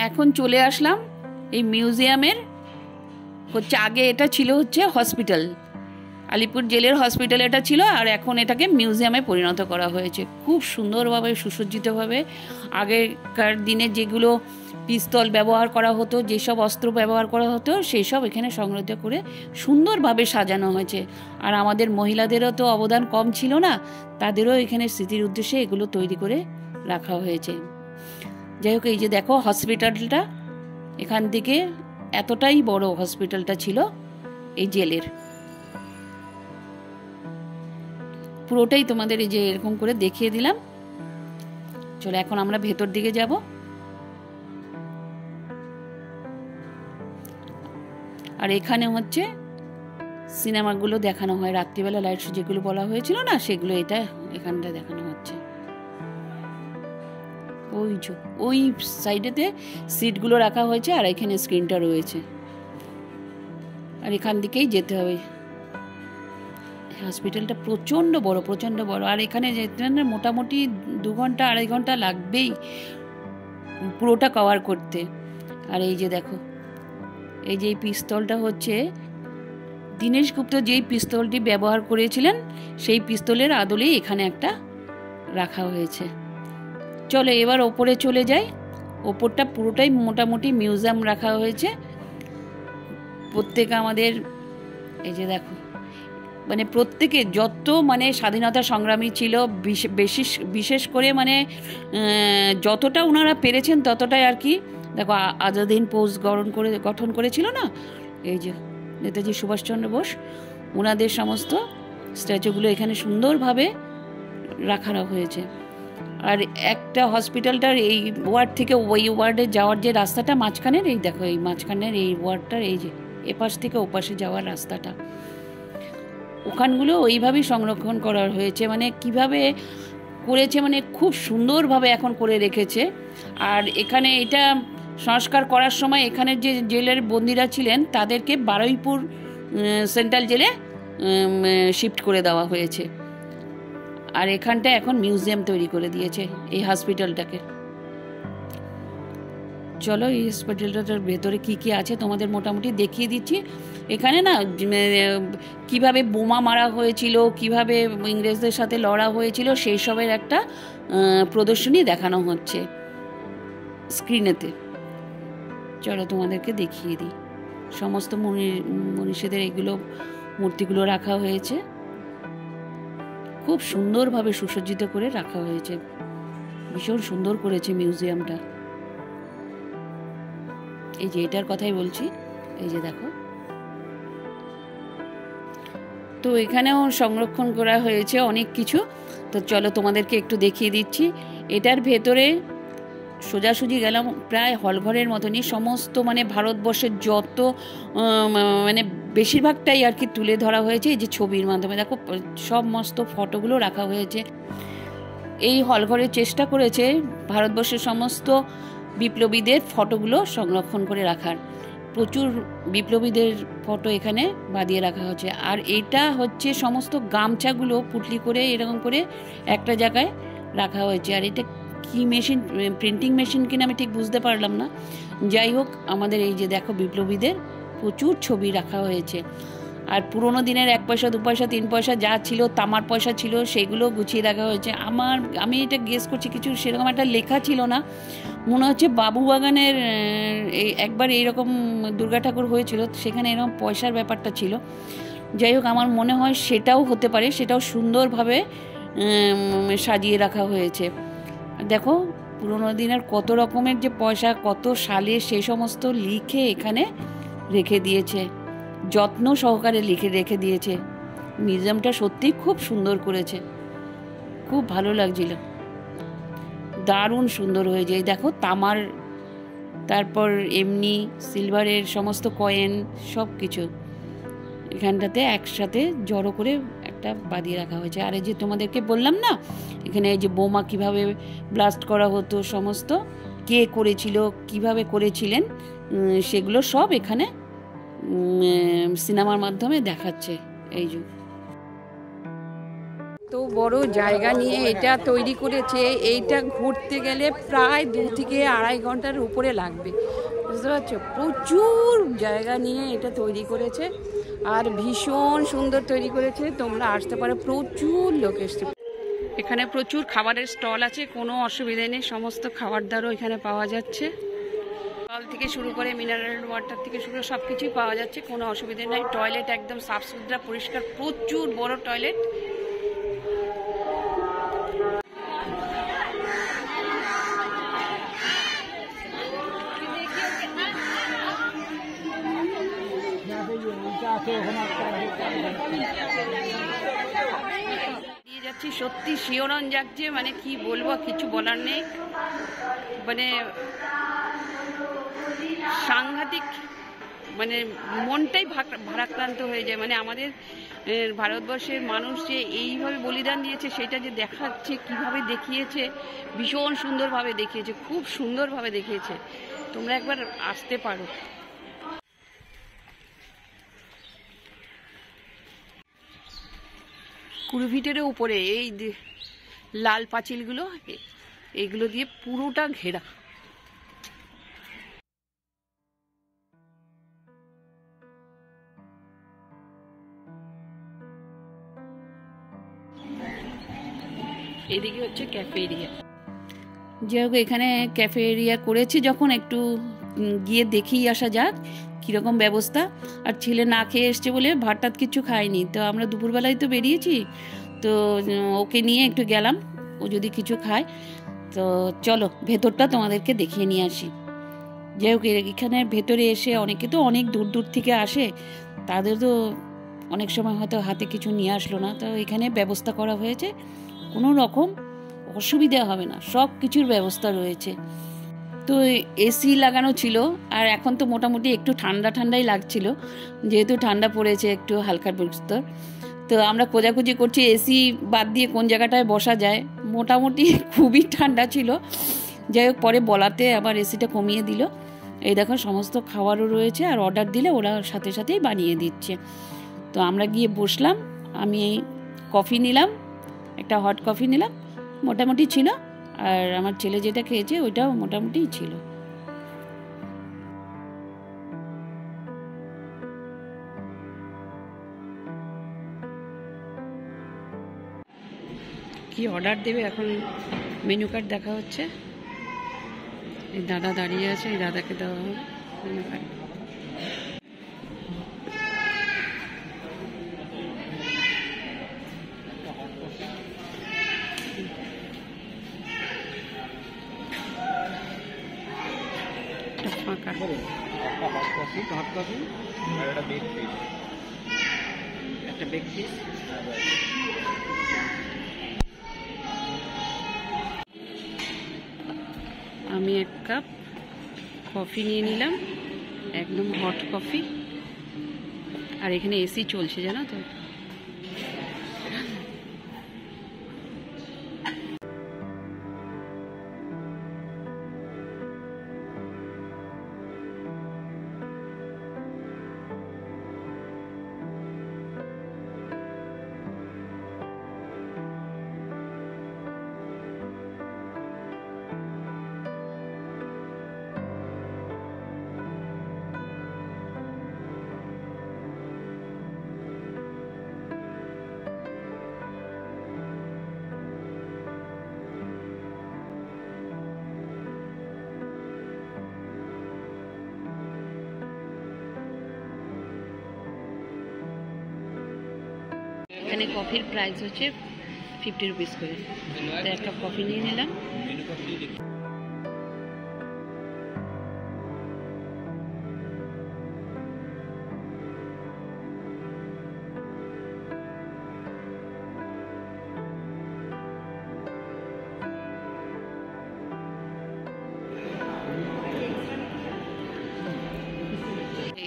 এখন চলে আসলাম এই মিউজিয়ামের হচ্ছে, আগে এটা ছিল হচ্ছে হসপিটাল, আলিপুর জেলের হসপিটাল এটা ছিল, আর এখন এটাকে মিউজিয়ামে পরিণত করা হয়েছে। খুব সুন্দরভাবে সুসজ্জিতভাবে আগেকার দিনে যেগুলো পিস্তল ব্যবহার করা হতো, যেসব অস্ত্র ব্যবহার করা হতো, সেই সব এখানে সংরক্ষিত করে সুন্দরভাবে সাজানো হয়েছে। আর আমাদের মহিলাদেরও তো অবদান কম ছিল না, তাদেরও এখানে স্মৃতির উদ্দেশ্যে এগুলো তৈরি করে রাখা হয়েছে। যাই হোক, এই যে দেখো হসপিটালটা, এখান থেকে এতটাই বড় হসপিটালটা ছিল এই জেলের। পুরোটাই তোমাদের এই যে এরকম করে দেখিয়ে দিলাম। চলো এখন আমরা ভেতর দিকে যাব। আর এখানে হচ্ছে সিনেমাগুলো দেখানো হয়, রাত্রিবেলা লাইট শো যেগুলো বলা হয়েছিল না, সেগুলো এটা এখানটা দেখানো হচ্ছে। ওই সাইডেতে সিটগুলো রাখা হয়েছে, আর এখানে স্ক্রিনটা রয়েছে, আর এখান দিকেই যেতে হবে। হসপিটালটা প্রচণ্ড বড়, আর এখানে যেতে মোটামুটি 2 ঘন্টা 2.5 ঘন্টা লাগবেই পুরোটা কভার করতে। আর এই যে দেখো, এই যে এই পিস্তলটা হচ্ছে দীনেশ গুপ্ত যেই পিস্তলটি ব্যবহার করেছিলেন, সেই পিস্তলের আদলেই এখানে একটা রাখা হয়েছে। চলো এবার ওপরে চলে যাই। ওপরটা পুরোটাই মোটামুটি মিউজিয়াম রাখা হয়েছে। প্রত্যেকে আমাদের এই যে দেখো, মানে প্রত্যেকে যত মানে স্বাধীনতা সংগ্রামী ছিল, বিশেষ করে মানে যতটা ওনারা পেরেছেন ততটাই আর কি। দেখো আজাদ হিন্দ ফৌজ গঠন করেছিল না, এই যে নেতাজি সুভাষচন্দ্র বোস, ওনাদের সমস্ত স্ট্যাচুগুলো এখানে সুন্দরভাবে রাখা হয়েছে। আর একটা হসপিটালটার এই ওয়ার্ড থেকে ওই ওয়ার্ডে যাওয়ার যে রাস্তাটা মাঝখানের, এই দেখো এই মাঝখানের এই ওয়ার্ডটার এই যে এপাশ থেকে ওপাশে যাওয়ার রাস্তাটা, ওখানগুলো ওইভাবেই সংরক্ষণ করা হয়েছে। মানে কিভাবে করেছে, মানে খুব সুন্দরভাবে এখন করে রেখেছে। আর এখানে এটা সংস্কার করার সময় এখানের যে জেলের বন্দিরা ছিলেন তাদেরকে বারুইপুর সেন্ট্রাল জেলে শিফট করে দেওয়া হয়েছে। আর এখানটা এখন মিউজিয়াম তৈরি করে দিয়েছে এই হসপিটালটাকে। চলো এই হসপিটালটার ভেতরে কি কি আছে তোমাদের মোটামুটি দেখিয়ে দিচ্ছি। এখানে না কিভাবে বোমা মারা হয়েছিল, কিভাবে ইংরেজদের সাথে লড়া হয়েছিল, সেই সবের একটা প্রদর্শনী দেখানো হচ্ছে স্ক্রিনেতে। চলো তোমাদেরকে দেখিয়ে দিই। সমস্ত মনীষীদের এগুলো মূর্তিগুলো রাখা হয়েছে, খুব সুন্দরভাবে সুসজ্জিত করে রাখা হয়েছে। ভীষণ সুন্দর করেছে মিউজিয়ামটা। এই যে এটার কথাই বলছি, এই যে দেখো। তো এখানেও সংরক্ষণ করা হয়েছে অনেক কিছু। তো চলো তোমাদেরকে একটু দেখিয়ে দিচ্ছি। এটার ভেতরে সোজাসুজি গেলাম, প্রায় হলঘরের মতনই সমস্ত মানে ভারতবর্ষের যত মানে বেশিরভাগটাই আর কি তুলে ধরা হয়েছে এই যে ছবির মাধ্যমে। দেখো সমস্ত ফটোগুলো রাখা হয়েছে। এই হলঘরে চেষ্টা করেছে ভারতবর্ষের সমস্ত বিপ্লবীদের ফটোগুলো সংরক্ষণ করে রাখার। প্রচুর বিপ্লবীদের ফটো এখানে বাঁধিয়ে রাখা হচ্ছে। আর এটা হচ্ছে সমস্ত গামছাগুলো পুটলি করে এরকম করে একটা জায়গায় রাখা হয়েছে। আর এটা কি মেশিন, প্রিন্টিং মেশিন কিনা আমি ঠিক বুঝতে পারলাম না। যাই হোক, আমাদের এই যে দেখো বিপ্লবীদের প্রচুর ছবি রাখা হয়েছে। আর পুরোনো দিনের 1 পয়সা 2 পয়সা 3 পয়সা যা ছিল, তামার পয়সা ছিল, সেগুলো গুছিয়ে রাখা হয়েছে। আমি এটা গেস করছি, কিছু সেরকম একটা লেখা ছিল না, মনে হচ্ছে বাবুবাগানের একবার এইরকম দুর্গা ঠাকুর হয়েছিল, সেখানে এরকম পয়সার ব্যাপারটা ছিল। যাই হোক, আমার মনে হয় সেটাও হতে পারে, সেটাও সুন্দরভাবে সাজিয়ে রাখা হয়েছে। দেখো পুরোনো দিনের কত রকমের যে পয়সা, কত সালে, সেই সমস্ত লিখে এখানে রেখে দিয়েছে, যত্ন সহকারে লিখে রেখে দিয়েছে। মিউজিয়ামটা সত্যিই খুব সুন্দর করেছে, খুব ভালো লাগছিল, দারুণ সুন্দর হয়ে যায়। দেখো তামার, তারপর এমনি সিলভারের সমস্ত কয়েন সব কিছু এখানটাতে একসাথে জড়ো করে একটা বাঁধিয়ে রাখা হয়েছে। আর এই যে তোমাদেরকে বললাম না, এখানে এই যে বোমা কিভাবে ব্লাস্ট করা হতো, সমস্ত কে করেছিল, কিভাবে করেছিলেন, সেগুলো সব এখানে সিনেমার মাধ্যমে দেখাচ্ছে। এই যে তো বড় জায়গা নিয়ে এটা তৈরি করেছে, এইটা ঘুরতে গেলে প্রায় 2 থেকে 2.5 ঘন্টার উপরে লাগবে, বুঝতে পারছো? প্রচুর জায়গা নিয়ে এটা তৈরি করেছে আর ভীষণ সুন্দর তৈরি করেছে। তোমরা আসতে পারো, প্রচুর লোক এসছে। এখানে প্রচুর খাবারের স্টল আছে, কোনো অসুবিধা নেই, সমস্ত খাবার দাবারও এখানে পাওয়া যাচ্ছে। জল থেকে শুরু করে মিনারেল ওয়াটার থেকে শুরু করে সব কিছুই পাওয়া যাচ্ছে, কোনো অসুবিধা নেই। টয়লেট একদম সাফ সুতরা পরিষ্কার, প্রচুর বড় টয়লেট। দিয়ে যাচ্ছি, সত্যি শিহরণ জাগছে, মানে কি বলবো, কিছু বলার নেই, মানে সাংঘাতিক, মানে মনটাই ভারাক্রান্ত হয়ে যায়। মানে আমাদের ভারতবর্ষের মানুষ যে এইভাবে বলিদান দিয়েছে, সেটা যে দেখাচ্ছে, কিভাবে দেখিয়েছে, ভীষণ সুন্দরভাবে দেখিয়েছে, খুব সুন্দরভাবে দেখিয়েছে। তোমরা একবার আসতে পারো। কুড়িভিটের উপরে এই লাল পাঁচিলগুলো, এইগুলো দিয়ে পুরোটা ঘেরা। এদিকে হচ্ছে ক্যাফে এরিয়া। যাই হোক, এখানে ক্যাফে এরিয়া করেছি, যখন একটু গিয়ে দেখেই আসা যাক কীরকম ব্যবস্থা। আর ছেলে না খেয়ে এসছে বলে ভাত কিছু খায়নি, তো আমরা দুপুরবেলায় তো বেরিয়েছি, তো ওকে নিয়ে একটু গেলাম, ও যদি কিছু খায়। তো চলো ভেতরটা তোমাদেরকে দেখিয়ে নিয়ে আসি। যাই হোক, এখানে ভেতরে এসে অনেকে তো অনেক দূর দূর থেকে আসে, তাদের তো অনেক সময় হয়তো হাতে কিছু নিয়ে আসলো না, তো এখানে ব্যবস্থা করা হয়েছে, কোনো রকম অসুবিধা হবে না, সব কিছুর ব্যবস্থা রয়েছে। তো এসি লাগানো ছিল, আর এখন তো মোটামুটি একটু ঠান্ডা ঠান্ডাই লাগছিল, যেহেতু ঠান্ডা পড়েছে একটু হালকা বিস্তর। তো আমরা খোঁজাখুঁজি করছি এসি বাদ দিয়ে কোন জায়গাটায় বসা যায়, মোটামুটি খুবই ঠান্ডা ছিল। যাই হোক, পরে বলাতে আবার এসিটা কমিয়ে দিল। এই দেখো, সমস্ত খাবারও রয়েছে, আর অর্ডার দিলে ওরা সাথে সাথেই বানিয়ে দিচ্ছে। তো আমরা গিয়ে বসলাম, আমি কফি নিলাম, একটা হট কফি নিলাম, মোটামুটি ছিল, আর আমার ছেলে যেটা খেয়েছে ওইটাও মোটামুটি ছিল। কি অর্ডার দেবে এখন মেনু কার্ড দেখা হচ্ছে, এই দাদা দাঁড়িয়ে আছে, এই দাদাকে দেওয়া হবে মেনু কার্ড। একটা বেগ পিস, আমি 1 কাপ কফি নিয়ে নিলাম, একদম হট কফি। আর এখানে এসি চলছে, জানো তো। এখানে কফির প্রাইস হচ্ছে 50 রুপিস করে, তো 1 কাপ কফি নিয়ে নিলাম।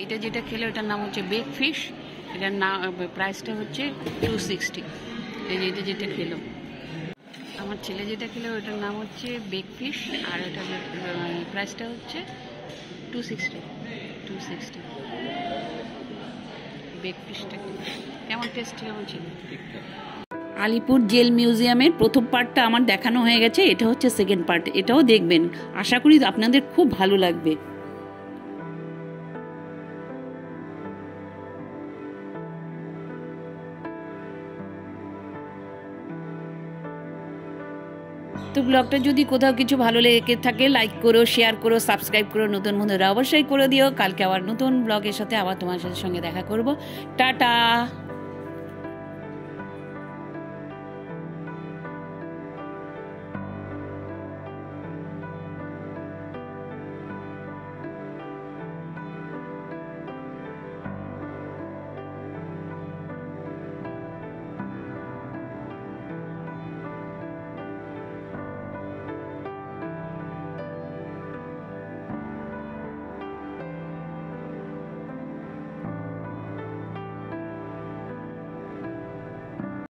এটা যেটা খেলে ওটার নাম হচ্ছে বেক ফিশ, এটার নাম প্রাইসটা হচ্ছে 260। এই যে এটা যেটা খেলো আমার ছেলে, যেটা খেলো ওটার নাম হচ্ছে বেক ফিশ, আর এটার প্রাইসটা হচ্ছে 260। বেক ফিশটা কেমন টেস্ট কেমন ছিল? আলিপুর জেল মিউজিয়ামের প্রথম পার্টটা আমার দেখানো হয়ে গেছে, এটা হচ্ছে সেকেন্ড পার্ট, এটাও দেখবেন, আশা করি আপনাদের খুব ভালো লাগবে। তো ব্লগটা যদি কোথাও কিছু ভালো লেগে থাকে লাইক করো, শেয়ার করো, সাবস্ক্রাইব করো, নতুন বন্ধুরা অবশ্যই করে দিও। কালকে আবার নতুন ব্লগের সাথে আবার তোমার সাথে সঙ্গে দেখা করব। টাটা।